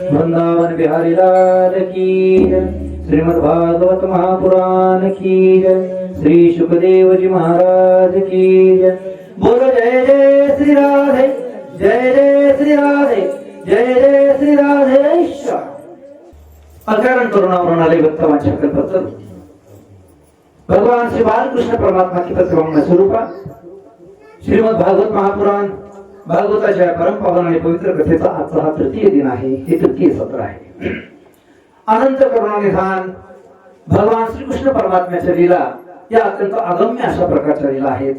वृंदावन बिहारी लाल की जय। श्रीमद् भागवत महापुराण की जय। श्री सुखदेव जी महाराज की जय। बोलो जय जय श्री राधे, जय जय श्री राधे, जय जय श्री राधेश्वर। अकारण करुणावरणालय भक्तवांच्या कल्पतरू भगवान श्री बालकृष्ण परमात्मा की प्रतिमा स्वरूपा श्रीमद् भागवत महापुराण भागवताच्या परमपावन आणि पवित्र कथेचा आजचा हा तृतीय दिन आहे। हे तृतीय सत्र आहे। अनंत करुणानिधान भगवान श्रीकृष्ण परमात्म्याच्या लीला या अत्यंत अगम्य अशा प्रकारच्या लीला आहेत।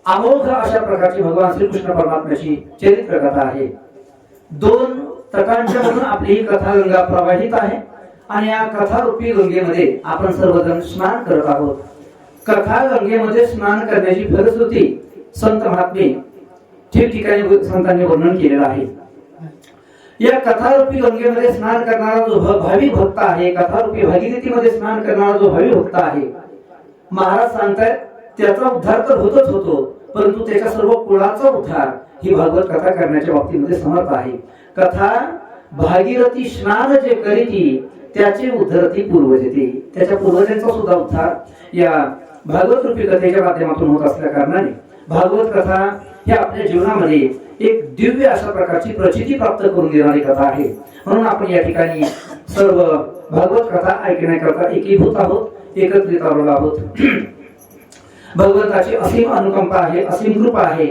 अमोघ अशा प्रकारची भगवान श्रीकृष्ण परमात्म्याची चरित्र कथा आहे। दोन तटांच्या मधून आपली ही कथा गंगा प्रवाहित आहे आणि या कथा रूपी गंगेमध्ये आपण सर्वजण स्नान करत आहोत। कथा गंगेमध्ये स्नान करण्याची फलश्रुती संत महात्मे ठिकठिकाणी संतांनी वर्णन केलेलं आहे। या कथारूपी गंगेमध्ये स्नान करणारा जो भावी भक्त आहे, कथारूपी भागीरथीमध्ये स्नान करणारा जो भावी भक्त आहे, महाराज सांगतायत त्याचा उद्धार तर होतच होतो, परंतु त्याच्या सर्व कुळाचा उद्धार ही भागवत कथा करण्याच्या बाबतीमध्ये समर्थ आहे। कथा भागीरथी स्नान जे करीती त्याचे उद्धरती पूर्वजते, त्याच्या पूर्वजांचा सुद्धा उद्धार या भागवत रूपी कथेच्या माध्यमातून होत असल्या कारणाने भागवत कथा ही आपल्या जीवनामध्ये एक दिव्य अशा प्रकारची प्रचिती प्राप्त करून देणारी कथा आहे। म्हणून आपण या ठिकाणी सर्व भागवत कथा ऐकण्याकरता एकीभूत आहोत, एकत्रित आलेलो आहोत। भगवंताची असीम अनुकंपा आहे, असीम कृपा आहे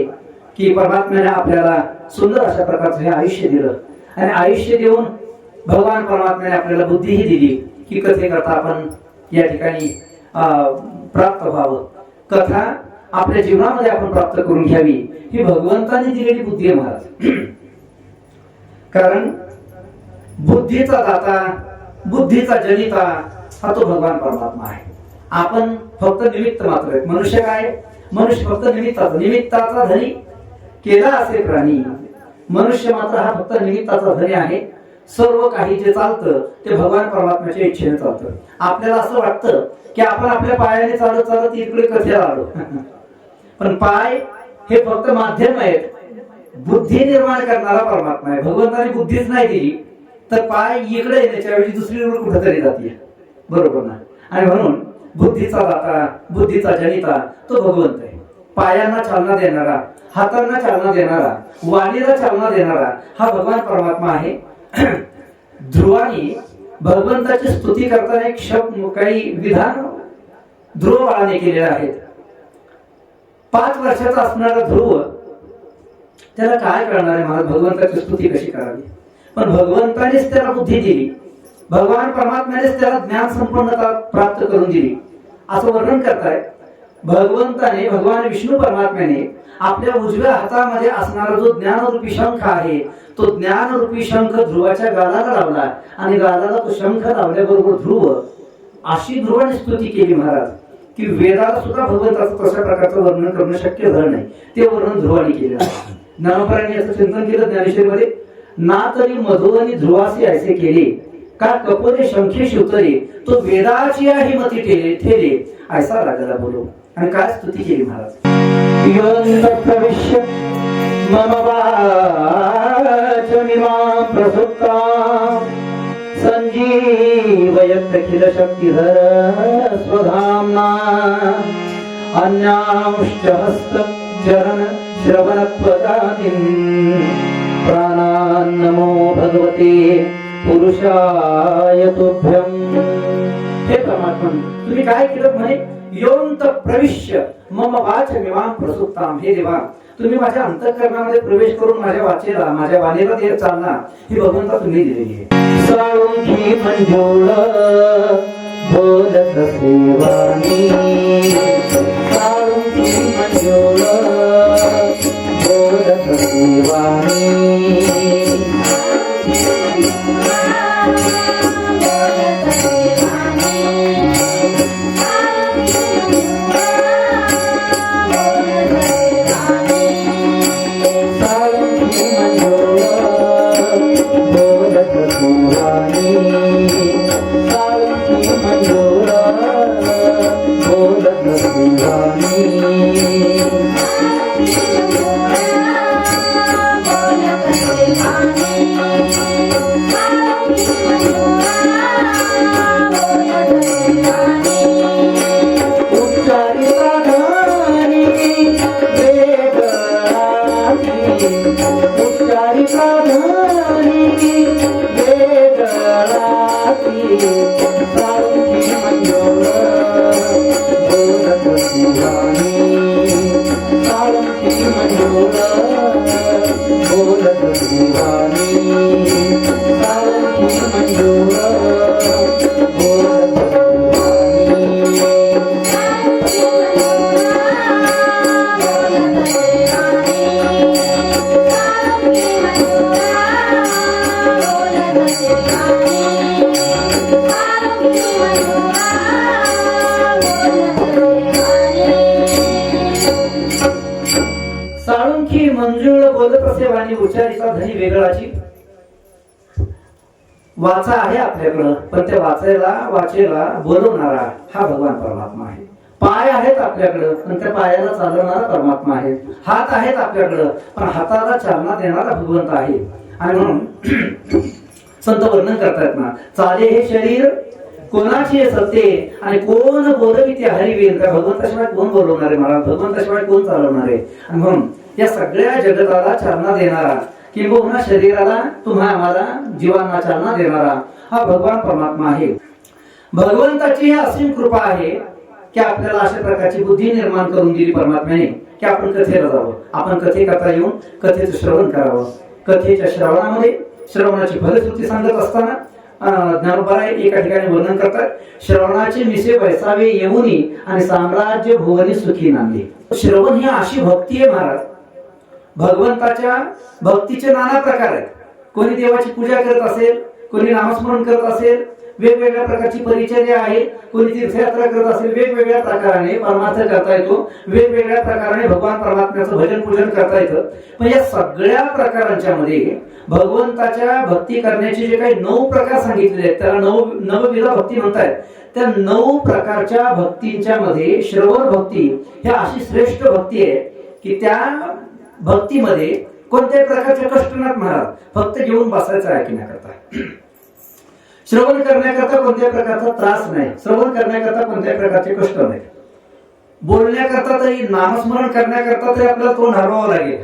की परमात्म्याने आपल्याला सुंदर अशा प्रकारचं हे आयुष्य दिलं आणि आयुष्य देऊन भगवान परमात्म्याने आपल्याला बुद्धीही दिली की कथेकरता आपण या ठिकाणी प्राप्त व्हावं। कथा आपल्या जीवनामध्ये आपण प्राप्त करून घ्यावी ही भगवंताने दिलेली बुद्धी आहे महाराज। कारण बुद्धीचा दाता, बुद्धीचा जनिता हा तो भगवान परमात्मा आहे। आपण फक्त निमित्त मात्र आहेत। मनुष्य काय? मनुष्य फक्त निमित्ताचा धनी केला असे प्राणी। मनुष्य मात्र हा फक्त निमित्ताचा धनी आहे। सर्व काही जे चालतं ते भगवान परमात्म्याच्या इच्छेने चालतं। आपल्याला असं वाटतं की आपण आपल्या पायाने चालत चालत इकडे कथेला आलो, पण पाय हे फक्त माध्यम आहेत। बुद्धी निर्माण करणारा परमात्मा आहे. भगवंताने बुद्धीच नाही दिली तर पाय इकडे येण्याच्या ऐवजी दुसरीकडे कुठेतरी जाते, बरोबर ना. आणि म्हणून बुद्धीचा दाता, बुद्धीचा जनिता तो भगवंत आहे. पायांना चालना देणारा, हातांना चालना देणारा, वाणीला चालना देणारा हा भगवान परमात्मा आहे. ध्रुवानी भगवंताची स्तुती करताना एक शब्द, काही विधान ध्रुव बाळाने केलेले आहेत. 5 वर्षाचा असणारा ध्रुव, त्याला काय कळणार आहे महाराज भगवंताची स्तुती कशी करावी. पण भगवंतानेच त्याला बुद्धी दिली, भगवान परमात्म्यानेच त्याला ज्ञान संपन्नता प्राप्त करून दिली असं वर्णन करताय. भगवंताने, भगवान विष्णू परमात्म्याने आपल्या उजव्या हातामध्ये असणारा जो ज्ञानरूपी शंख आहे तो ज्ञानरूपी शंख ध्रुवाच्या गालाला लावला आणि गालाला तो शंख लावल्याबरोबर ध्रुव, अशी ध्रुवाने स्तुती केली महाराज की वेदाला सुद्धा भगवंताचं तशा प्रकारचं वर्णन करणं शक्य झालं नाही. ते वर्णन ध्रुवाने केलं. ज्ञानोबरांनी असं चिंतन केलं ज्ञानेश्वरीमध्ये, ना तरी मधुवनी ध्रुवासी ऐसे केले का कपोरे शंखे शिवतरे तो वेदाची आहे मती ठेले ऐसा रागाला बोलो. आणि काय स्तुती केली महाराज. प्रविश्य मम वाचमिमां प्रसुप्तां संजीवयत् अखिल शक्तिधर स्वधाम्ना अन्यांश्च हस्त चरण श्रवणत्वदानीन् प्राणान् नमो भगवते पुरुषाय तुभ्यं. हे परमात्मा तुम्ही काय केलं म्हणे, योंत प्रविश्य मम वाचमिमां प्रसुप्तां. हे देवा तुम्ही माझ्या अंतःकरणामध्ये प्रवेश करून माझ्या वाचेला, माझ्या वाणीला देत चालना ही भगवंता तुम्ही दिलेली आहे. साळुंखी मंजुळ बोलत सेवानी, साळुंखी मंजुळ बोलत सेवानी. साळुंखी मंजुळ बोलत असे वाणी उच्चारीचा धनी वेगळाची. वाचा आहे आपल्याकडं पण त्या वाचेला बोलवणारा हा भगवान परमात्मा आहे. पाय आहेत आपल्याकडं पण त्या पायाला चालवणारा परमात्मा आहे. हात आहेत आपल्याकडं पण हाताला चालना देणारा भगवंत आहे. आणि म्हणून संत वर्णन करतात ना, चाले हे शरीर कोणाची सत्य आणि कोण बोलवी ते हरिवीर. त्या भगवंताशिवाय कोण बोलवणार आहे मला, भगवंताशिवाय कोण चालवणार आहे. आणि म्हणून या सगळ्या जगताला चालना देणारा, किंबहुना शरीराला तुम्हा आम्हाला जीवांना चालना देणारा हा भगवान परमात्मा आहे. भगवंताची ही असीम कृपा आहे की आपल्याला अशा प्रकारची बुद्धी निर्माण करून दिली परमात्म्याने की आपण कथेला जावं, आपण कथेकरता येऊन कथेचं श्रवण करावं. कथेच्या श्रवणामध्ये श्रवणाची फलश्रुती सांगत असताना ज्ञानोबा एका ठिकाणी वर्णन करतात, श्रवणाचे मिसे बैसावे येऊनी आणि साम्राज्य भुवनी सुखी नांदे. श्रवण ही अशी भक्ती आहे महाराज. भगवंताच्या भक्तीचे नाना प्रकार आहेत. कोणी देवाची पूजा करत असेल, कोणी नामस्मरण करत असेल, वेगवेगळ्या प्रकारची परिचर्या आहे, कोणी तीर्थयात्रा करत असेल, वेगवेगळ्या प्रकाराने परमार्थ करता येतो, वेगवेगळ्या प्रकाराने भगवान परमात्म्याचं भजन पूजन करता येतं. पण या सगळ्या प्रकारांच्या मध्ये भगवंताच्या भक्ती करण्याचे जे काही 9 प्रकार सांगितलेले आहेत त्याला नवविधा भक्ती म्हणतात. त्या 9 प्रकारच्या भक्तींच्या मध्ये श्रवण भक्ती ही अशी श्रेष्ठ भक्ती आहे की त्या भक्तीमध्ये कोणत्याही प्रकारचे कष्ट नाहीत महाराज, फक्त घेऊन बसायचं ऐकण्याकरता. श्रवण करण्याकरता कोणत्याही प्रकारचा त्रास नाही, श्रवण करण्याकरता कोणत्याही प्रकारचे कष्ट नाही. बोलण्याकरता तरी, नामस्मरण करण्याकरता तरी आपल्याला तोंड हलवावं लागेल,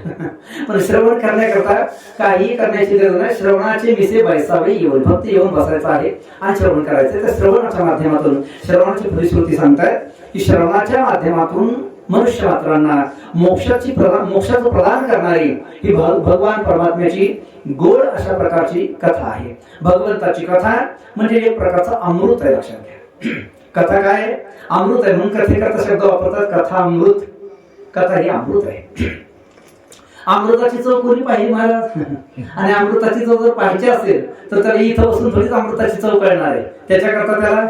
पण श्रवण करण्याकरता काही करण्याची गरज नाही. श्रवणाचे विषय बैसावे येऊन, फक्त येऊन बसायचं आहे आणि श्रवण करायचं. तर श्रवणाच्या माध्यमातून श्रवणाची फलश्रुती सांगतायत की श्रवणाच्या माध्यमातून मनुष्य मात्रांना मोक्षाचं प्रदान करणारी ही भगवान परमात्म्याची गोड अशा प्रकारची कथा आहे. भगवंताची कथा म्हणजे एक प्रकारचा अमृत आहे, लक्षात घ्या. कथा काय? अमृत आहे. म्हणून कथेकरता शब्द वापरतात, कथा अमृत. कथा ही अमृत आहे. अमृताची चव कोणी पाहिली महाराज? आणि अमृताची चव जर पाहिजे असेल तर त्याला इथं बसून थोडीच अमृताची चव कळणार आहे. त्याच्याकरता त्याला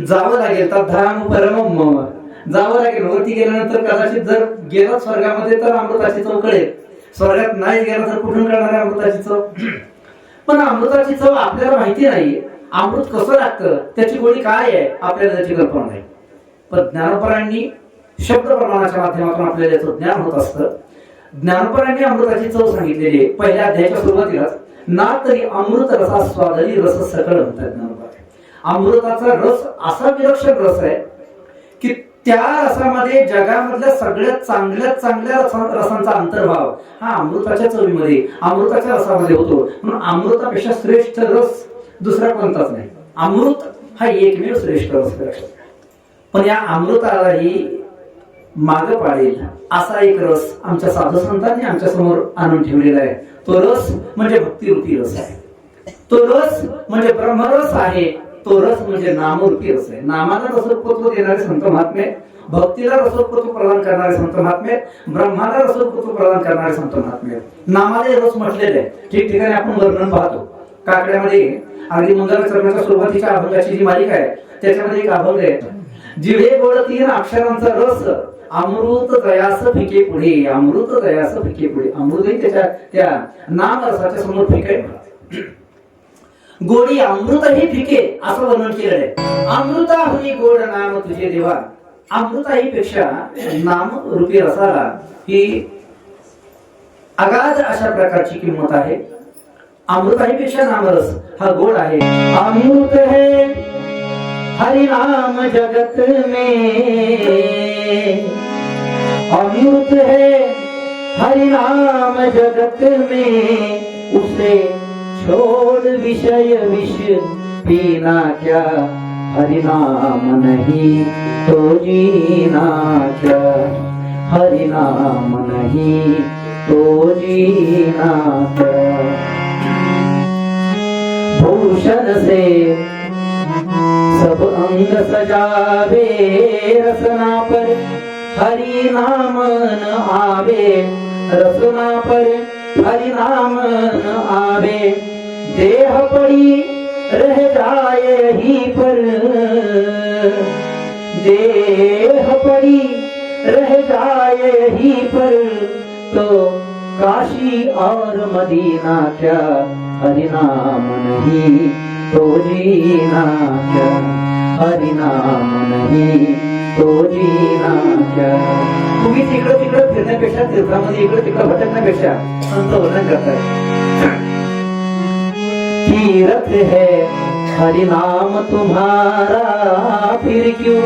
जावं लागेल. तद्धाम परमम मम, जावं लागेल. वरती गेल्यानंतर कदाचित जर गेला स्वर्गामध्ये तर अमृताची चव कळेल, स्वर्गात नाही गेला तर कुठून कळणार आहे अमृताची चव? पण अमृताची चव आपल्याला माहिती नाही. अमृत कसं लागतं, त्याची गोडी काय आहे, आपल्याला त्याची कल्पना नाही. पण ज्ञानोपरांनी शब्द प्रमाणाच्या माध्यमातून आपल्याला याचं ज्ञान होत असतं. ज्ञानोपरांनी अमृताची चव सांगितलेली आहे. पहिल्या अध्यायाच्या सुरुवातीलाच, ना तरी अमृत रसा स्वादली रस सकळ म्हणतात ज्ञानोपर. अमृताचा रस असा विलक्षण रस आहे की त्या रसामध्ये जगामधल्या सगळ्यात चांगल्या रसांचा अंतर्भाव हा अमृताच्या चवीमध्ये, अमृताच्या रसामध्ये होतो. म्हणून अमृतापेक्षा श्रेष्ठ रस दुसरा कोणताच नाही. अमृत हा एकमेव श्रेष्ठ रस. पण या अमृतालाही माग पाडेल असा एक रस आमच्या साधू संतांनी आमच्या समोर आणून ठेवलेला आहे. तो रस म्हणजे भक्तिरूपी रस आहे. तो रस म्हणजे ब्रह्मरस आहे. तो रस म्हणजे नामरूपी रस आहे. नामाला रसोत्पत्व देणारे संत महात्मे, भक्तीला रसोत्पत्व प्रदान करणारे संत महात्मे, ब्रह्माला रसोत्पत्व प्रदान करणारे संत महात्मे. नामाला रस म्हटलेले आहे. ठिकठिकाणी आपण वर्णन पाहतो. काकड्यामध्ये अगदी मंगलाचरणाच्या सुरुवातीच्या अभंगाची जी मालिका आहे त्याच्यामध्ये एक अभंग आहे, जिभे गोड 3 अक्षरांचा रस, अमृत दयास फिके पुढे. अमृत दयास फिके पुढे. अमृतही त्या नाम रसाच्या समोर फिके. गोडी अमृतही फिके असं वर्णन केलेलं आहे. अमृताहुनी गोड नाम तुझे देवा. अमृताही पेक्षा नाम रूपी रसाला ही अगाध अशा प्रकारची किंमत आहे. अमृताही पेक्षा नामरस हा गोड आहे. अमृत है हरि नाम जगत में, अमृत है हरि नाम जगत में, उसे छोड़ विषय विष पीना क्या, हरि नाम नहीं तो जीना क्या, हरि नाम नहीं तो जीना क्या. भूषण से सब अंग सजावे, रसना पर हरि नाम न आवे, रसना पर हरि नाम न आवे, देह पड़ी रह जाए यहीं पर, देह पड़ी रह जाए यहीं पर, तो काशी और मदीना क्या, हरि नाम नहीं तो जीना क्या, हरि नाम नहीं तो जीना क्या. तुम्ही तिकडं तिकडं फिरण्यापेक्षा, तीर्थामध्ये इकडं तिकडं भटकण्यापेक्षा संत वर्णन करताय. तीर्थ है हरि नाम तुम्हारा, फिर क्यों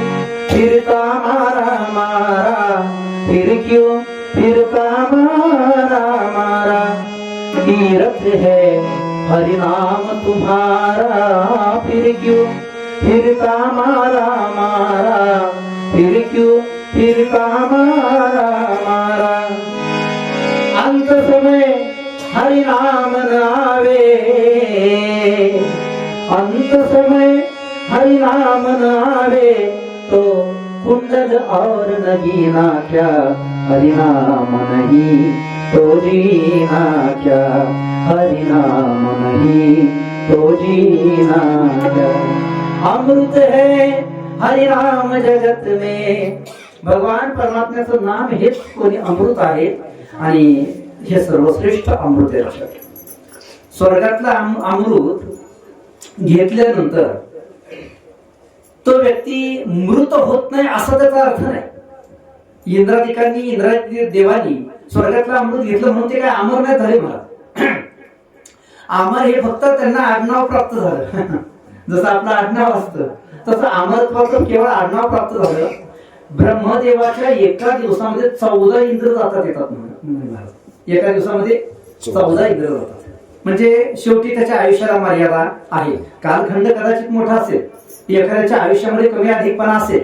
फिरता मारा मारा, फिर क्यों फिरता मारा मारा. तीर्थ है हरि नाम तुम्हारा, फिर क्यों फिरता मारा मारा, फिर क्यों फिरता मारा मारा. अंत समय हरि नाम न आवे, अंत समय हरि नाम न आवे, तो कुंडल और नगीना क्या, हरि नाम नहीं तो जीना क्या, हरि नाम नहीं तो जीना क्या. अमृत है हरि नाम जगत में. भगवान परमात्म्याचं नाम हेच कोणी अमृत आहे आणि हे सर्वश्रेष्ठ अमृत आहे. स्वर्गातलं अमृत घेतल्यानंतर तो व्यक्ती मृत होत नाही असा त्याचा अर्थ नाही. इंद्रादिकांनी, इंद्रादी देवानी स्वर्गातलं अमृत घेतलं म्हणून ते काय अमर नाही झाले मला. अमर हे फक्त त्यांना आडनाव प्राप्त झालं. जसं आपलं आडनाव असतं तसं अमरत्वाचं केवळ आडनाव प्राप्त झालं. ब्रह्मदेवाच्या एका दिवसामध्ये 14 इंद्र जातात येतात म्हणून. एका दिवसामध्ये 14 इंद्र जातात. म्हणजे शेवटी त्याच्या आयुष्याला मर्यादा आहे. कालखंड कदाचित मोठा असेल, एखाद्याच्या आयुष्यामध्ये कमी अधिकपणा असेल.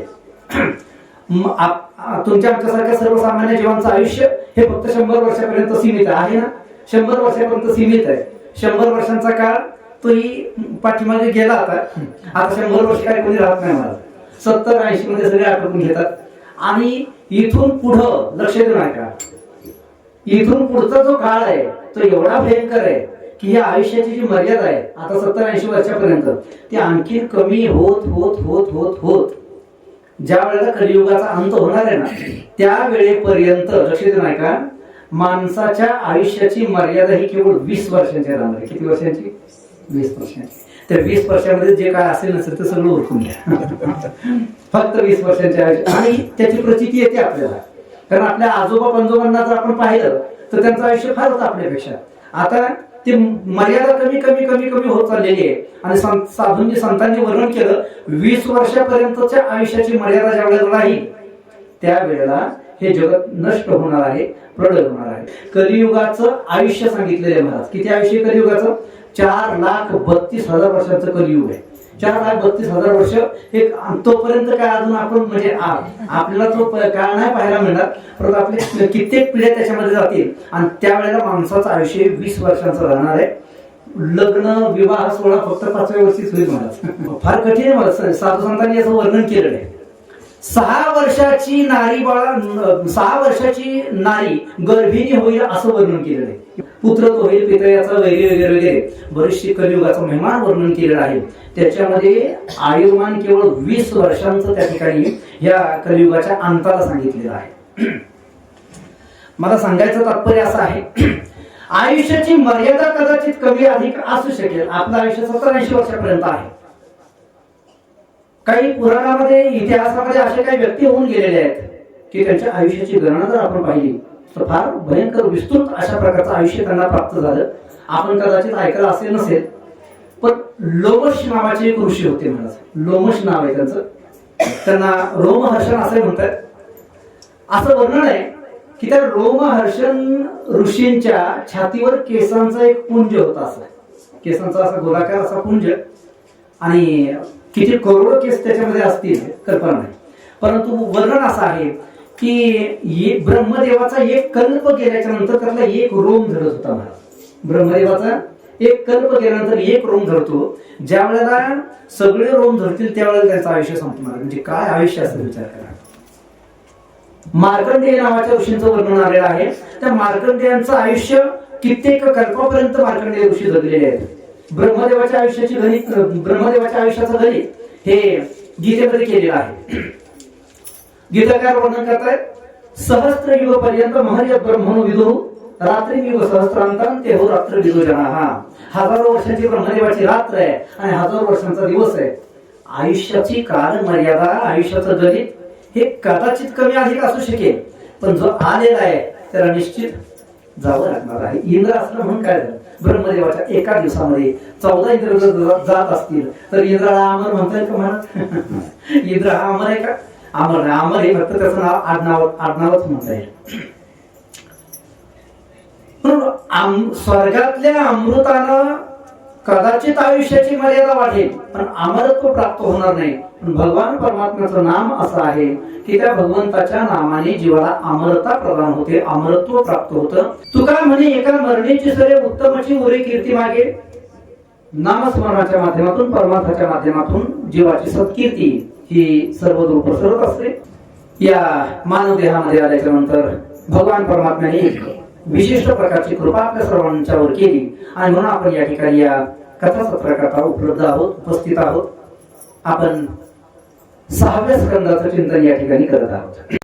तुमच्या आमच्यासारख्या सर्वसामान्य जीवांचं आयुष्य हे फक्त 100 वर्षापर्यंत सीमित आहे ना. 100 वर्षापर्यंत सीमित आहे. 100 वर्षांचा काळ तोही पाठीमागे गेला. आता 100 वर्ष काय कोणी राहत नाही मला. 70-80 मध्ये सगळे आटोपून घेतात. आणि इथून पुढं लक्ष देऊ नका, इथून पुढचा जो काळ आहे तो एवढा भयंकर आहे की या आयुष्याची जी मर्यादा आहे आता 70-80 वर्षापर्यंत ती आणखी कमी होत होत होत होत होत ज्या वेळेला कलियुगाचा अंत होणार आहे ना त्या वेळेपर्यंत लक्ष देऊ नका, माणसाच्या आयुष्याची मर्यादा ही केवळ 20 वर्षांची राहणार आहे. किती वर्षांची? 20 वर्षांची. त्या 20 वर्षामध्ये जे काय असेल नसेल ते सगळं ओळखून घ्या. फक्त 20 वर्षांचे आयुष्य. आणि त्याची प्रचिती येते आपल्याला. कारण आपल्या आजोबा पंजोबांना जर आपण पाहिलं तर त्यांचं आयुष्य फार होतं आपल्यापेक्षा. आता ती मर्यादा कमी कमी कमी कमी होत चाललेली आहे. आणि साधूंनी संतांनी वर्णन केलं 20 वर्षापर्यंतच्या आयुष्याची मर्यादा ज्या वेळेला राहील त्यावेळेला हे जगत नष्ट होणार आहे, प्रलय होणार आहे. कलियुगाचं आयुष्य सांगितलेलं आहे महाराज. किती आयुष्य कलियुगाचं? 4,32,000 वर्षाचं कलियुग आहे. 4,32,000 वर्ष. हे तोपर्यंत काय अजून आपण म्हणजे आपल्याला तो काळ नाही पाहायला मिळणार, परंतु आपले कित्येक पिढ्या त्याच्यामध्ये जातील. आणि त्यावेळेला माणसाचं आयुष्य 20 वर्षांचं राहणार आहे. लग्न विवाह सोहळा फक्त 5व्या वर्षीच होईल महाराज. फार कठीण आहे मला. साधू संतांनी याचं वर्णन केलेलं आहे. 6 वर्षाची नारी बाळा 6 वर्षाची नारी गर्भिणी होईल असं वर्णन केलेलं आहे. पुत्र तो होईल पितयाचा वगैरे वगैरे वगैरे बरेचसे कलियुगाचं महिमान वर्णन केलेलं आहे. त्याच्यामध्ये आयुर्मान केवळ 20 वर्षांचं त्या ठिकाणी या कलियुगाच्या अंताला सांगितलेलं आहे. मला सांगायचं तात्पर्य असं आहे, आयुष्याची मर्यादा कदाचित कमी अधिक असू शकेल. आपलं आयुष्य 70-80 वर्षापर्यंत आहे. काही पुराणामध्ये इतिहासामध्ये असे काही व्यक्ती होऊन गेलेले आहेत की त्यांच्या आयुष्याची गणना जर आपण पाहिली तर फार भयंकर विस्तृत अशा प्रकारचं आयुष्य त्यांना प्राप्त झालं. आपण कदाचित ऐकलं असेल नसेल, पण लोमश नावाचे एक ऋषी होते महाराज. लोमश नाव आहे त्यांचं. त्यांना रोमहर्षण असे म्हणतात. असं वर्णन आहे की त्या रोमहर्षण ऋषींच्या छातीवर केसांचा एक पुंज होता. असा केसांचा असा गोलाकार असा पुंज. आणि किती करोड केस त्याच्यामध्ये असतील कल्पना नाही, परंतु वर्णन असं आहे की ब्रह्मदेवाचा एक कल्प गेल्याच्या नंतर त्यातला एक रोम झडत होता महाराज. ब्रह्मदेवाचा एक कल्प गेल्यानंतर एक रोम झडतो. ज्या वेळेला सगळे रोम झडतील त्यावेळेला त्याचं आयुष्य संपणार. म्हणजे काय आयुष्य असेल विचार करा. मार्कंडेय नावाच्या ऋषींचं वर्णन आलेलं आहे. त्या मार्कंडेयांचं आयुष्य कित्येक कल्पापर्यंत मार्कंडेय ऋषी जगलेले आहेत. ब्रह्मदेवाच्या आयुष्याची गणित, ब्रह्मदेवाच्या आयुष्याचं गणित हे गीतेमध्ये केलेलं आहे. गीताकार वर्णन करतायत सहस्त्र युग पर्यंत महर्य ब्रह्मणो विदु रात्री युग सहस्त्रांतान ते हो रात्र विदु जना. हजारो वर्षांची ब्रह्मदेवाची रात्र आहे आणि हजारो वर्षांचा दिवस आहे. आयुष्याची काल मर्यादा, आयुष्याचं गणित हे कदाचित कमी अधिक असू शकेल, पण जो आलेला आहे त्याला निश्चित जावं लागणार आहे. इंद्र असलं म्हणून काय झालं, ब्रह्मदेवाच्या एका दिवसामध्ये 14 इंद्र जर जात असतील तर इंद्राला अमर म्हणता येईल का म्हणत? इंद्र हा अमर आहे का? अमर नाही. अमर हे फक्त त्याचं नाव आडनावच म्हणता येईल. स्वर्गातल्या अमृतानं कदाचित आयुष्याची मर्यादा वाढेल पण अमरत्व प्राप्त होणार नाही. पण भगवान परमात्म्याचं नाम असं आहे की त्या भगवंताच्या नामाने जीवाला अमरता प्रदान होते, अमरत्व प्राप्त होतं. तुका म्हणे एका मरणीची सरे उत्तमची उरे कीर्ती मागे. नामस्मरणाच्या माध्यमातून, परमार्थाच्या माध्यमातून जीवाची सत्कीर्ती ही सर्वदूर पसरत असते. या मानव देहामध्ये आल्याच्या नंतर भगवान परमात्म्याने एक विशिष्ट प्रकारची कृपा आपल्या सर्वांच्यावर केली आणि म्हणून आपण या ठिकाणी या कथासत्राकरता उपलब्ध आहोत, उपस्थित आहोत. आपण 6व्या स्कंदाचं चिंतन या ठिकाणी करत आहोत.